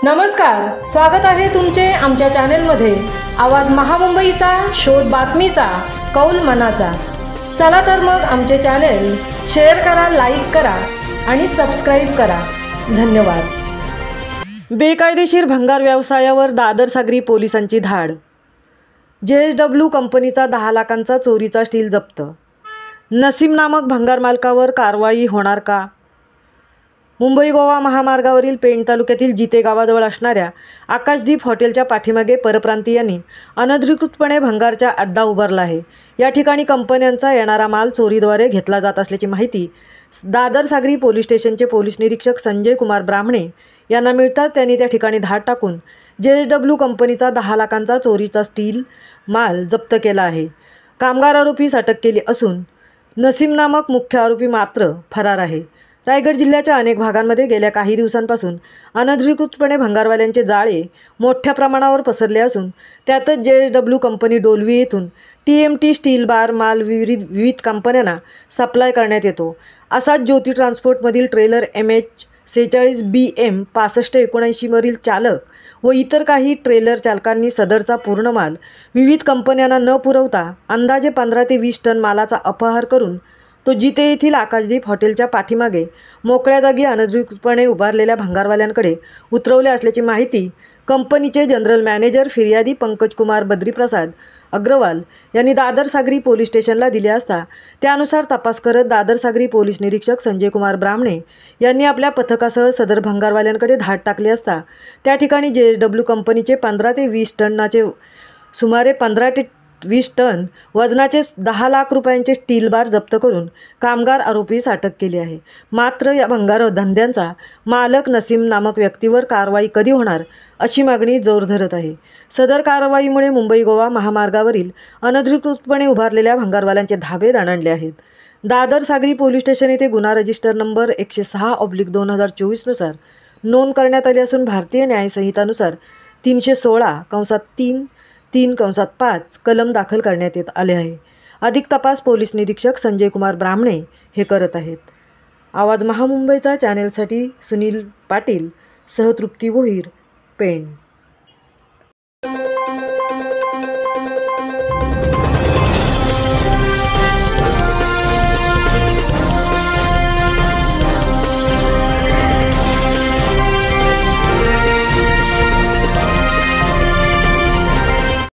नमस्कार, स्वागत आहे तुमचे आमच्या चॅनलमध्ये। आवाज महामुंबईचा, शोध बातमीचा, कौल मनाचा। चला तर मग आमचे चॅनल शेअर करा, लाईक करा आणि सबस्क्राइब करा। धन्यवाद। बेकायदेशीर भंगार व्यवसायावर दादर सागरी पोलिसांची धाड। JSW कंपनीचा 10 लाखांचा चोरीचा स्टील जप्त। नसीम नामक भंगार मालकावर कारवाई होणार का? मुंबई गोवा महामार्गावरील पेण तालुक्यातील जिते गावाजवळ असणाऱ्या आकाशदीप हॉटेलच्या पाठीमागे परप्रांतीयांनी अनधिकृतपणे भंगारचा अड्डा उभारला आहे। या ठिकाणी कंपन्यांचा येणारा माल चोरीद्वारे घेतला जात असल्याची माहिती दादर सागरी पोलीस स्टेशनचे पोलीस निरीक्षक संजय कुमार ब्राह्मणे यांना मिळताच त्यांनी त्या ठिकाणी धाड टाकून JSW कंपनीचा 10 लाखांचा चोरीचा स्टील माल जप्त केला आहे। कामगार आरोपीस अटक केली असून नसीम नामक मुख्य आरोपी मात्र फरार आहे। रायगड जिल्ह्याच्या अनेक भागांमध्ये गेल्या काही दिवसांपासून अनधिकृतपणे भंगारवाल्यांचे जाळे मोठ्या प्रमाणावर पसरले असून त्यातच JSW कंपनी डोलवी येथून TMT स्टील बार माल विविध कंपन्यांना सप्लाय करण्यात येतो। असाच ज्योती ट्रान्सपोर्टमधील ट्रेलर MH46 BM 6579 वरील चालक व इतर काही ट्रेलर चालकांनी सदरचा पूर्ण माल विविध कंपन्यांना न पुरवता अंदाजे 15 ते 20 टन मालाचा अपहार करून तो जिते येथील आकाशदीप हॉटेलच्या पाठीमागे मोकळ्या जागी अनधिकृतपणे उभारलेल्या भंगारवाल्यांकडे उतरवले असल्याची माहिती कंपनीचे जनरल मॅनेजर फिर्यादी पंकज कुमार बद्रीप्रसाद अग्रवाल यांनी दादर सागरी पोलीस स्टेशनला दिले असता त्यानुसार तपास करत दादर सागरी पोलीस निरीक्षक संजय कुमार ब्राह्मणे यांनी आपल्या पथकासह सदर भंगारवाल्यांकडे धाड टाकली असता त्या ठिकाणी JSW कंपनीचे 15 ते 20 टनाचे सुमारे 15 ते 20 टन वजनाचे 10 लाख रुपयांचे स्टील बार जप्त करून कामगार आरोपीस अटक केली आहे। मात्र या भंगार धंद्यांचा मालक नसीम नामक व्यक्तीवर कारवाई कधी होणार अशी मागणी जोर धरत आहे। सदर कारवाईमुळे मुंबई गोवा महामार्गावरील अनधिकृतपणे उभारलेल्या भंगारवाल्यांचे धाबे दणाणले आहेत। दादर सागरी पोलीस स्टेशन येथे गुन्हा रजिस्टर नंबर 106/2024 नुसार नोंद करण्यात आली असून भारतीय न्याय संहितानुसार 316(3)(3)(5) कलम दाखल करण्यात येत आले आहे। अधिक तपास पोलीस निरीक्षक संजय कुमार ब्राह्मणे हे करत आहेत। आवाज महामुंबईचा चॅनेलसाठी सुनील पाटील सह तृप्ती भोईर, पेण।